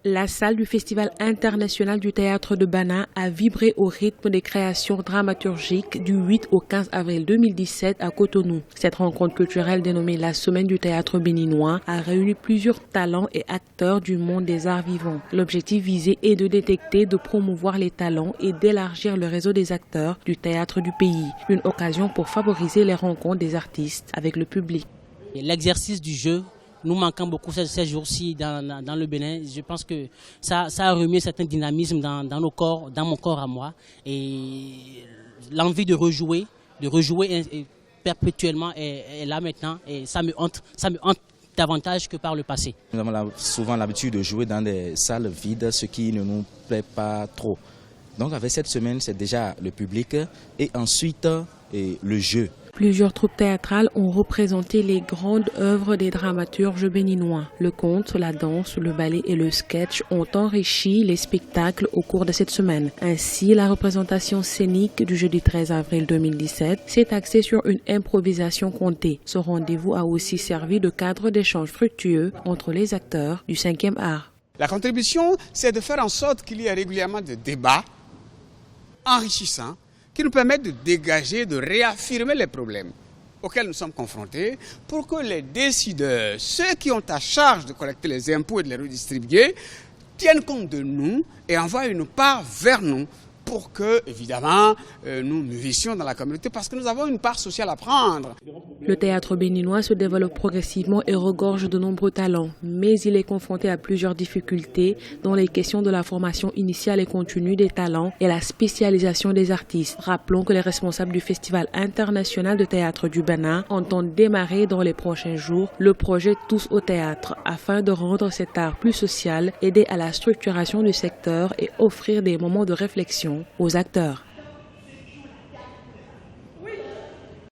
La salle du Festival international du théâtre de Bana a vibré au rythme des créations dramaturgiques du 8 au 15 avril 2017 à Cotonou. Cette rencontre culturelle dénommée la Semaine du théâtre béninois a réuni plusieurs talents et acteurs du monde des arts vivants. L'objectif visé est de détecter, de promouvoir les talents et d'élargir le réseau des acteurs du théâtre du pays. Une occasion pour favoriser les rencontres des artistes avec le public. L'exercice du jeu nous manquons beaucoup ces jours-ci dans le Bénin. Je pense que ça a remis un certain dynamisme dans nos corps, dans mon corps à moi. Et l'envie de rejouer perpétuellement est là maintenant. Et ça me hante davantage que par le passé. Nous avons souvent l'habitude de jouer dans des salles vides, ce qui ne nous plaît pas trop. Donc avec cette semaine, c'est déjà le public et ensuite le jeu. Plusieurs troupes théâtrales ont représenté les grandes œuvres des dramaturges béninois. Le conte, la danse, le ballet et le sketch ont enrichi les spectacles au cours de cette semaine. Ainsi, la représentation scénique du jeudi 13 avril 2017 s'est axée sur une improvisation comptée. Ce rendez-vous a aussi servi de cadre d'échange fructueux entre les acteurs du 5e art. La contribution, c'est de faire en sorte qu'il y ait régulièrement des débats enrichissants qui nous permettent de dégager, de réaffirmer les problèmes auxquels nous sommes confrontés pour que les décideurs, ceux qui ont à charge de collecter les impôts et de les redistribuer, tiennent compte de nous et envoient une part vers nous pour que, évidemment, nous mûrissions dans la communauté parce que nous avons une part sociale à prendre. Le théâtre béninois se développe progressivement et regorge de nombreux talents, mais il est confronté à plusieurs difficultés dont les questions de la formation initiale et continue des talents et la spécialisation des artistes. Rappelons que les responsables du Festival international de théâtre du Bénin entendent démarrer dans les prochains jours le projet Tous au théâtre afin de rendre cet art plus social, aider à la structuration du secteur et offrir des moments de réflexion aux acteurs.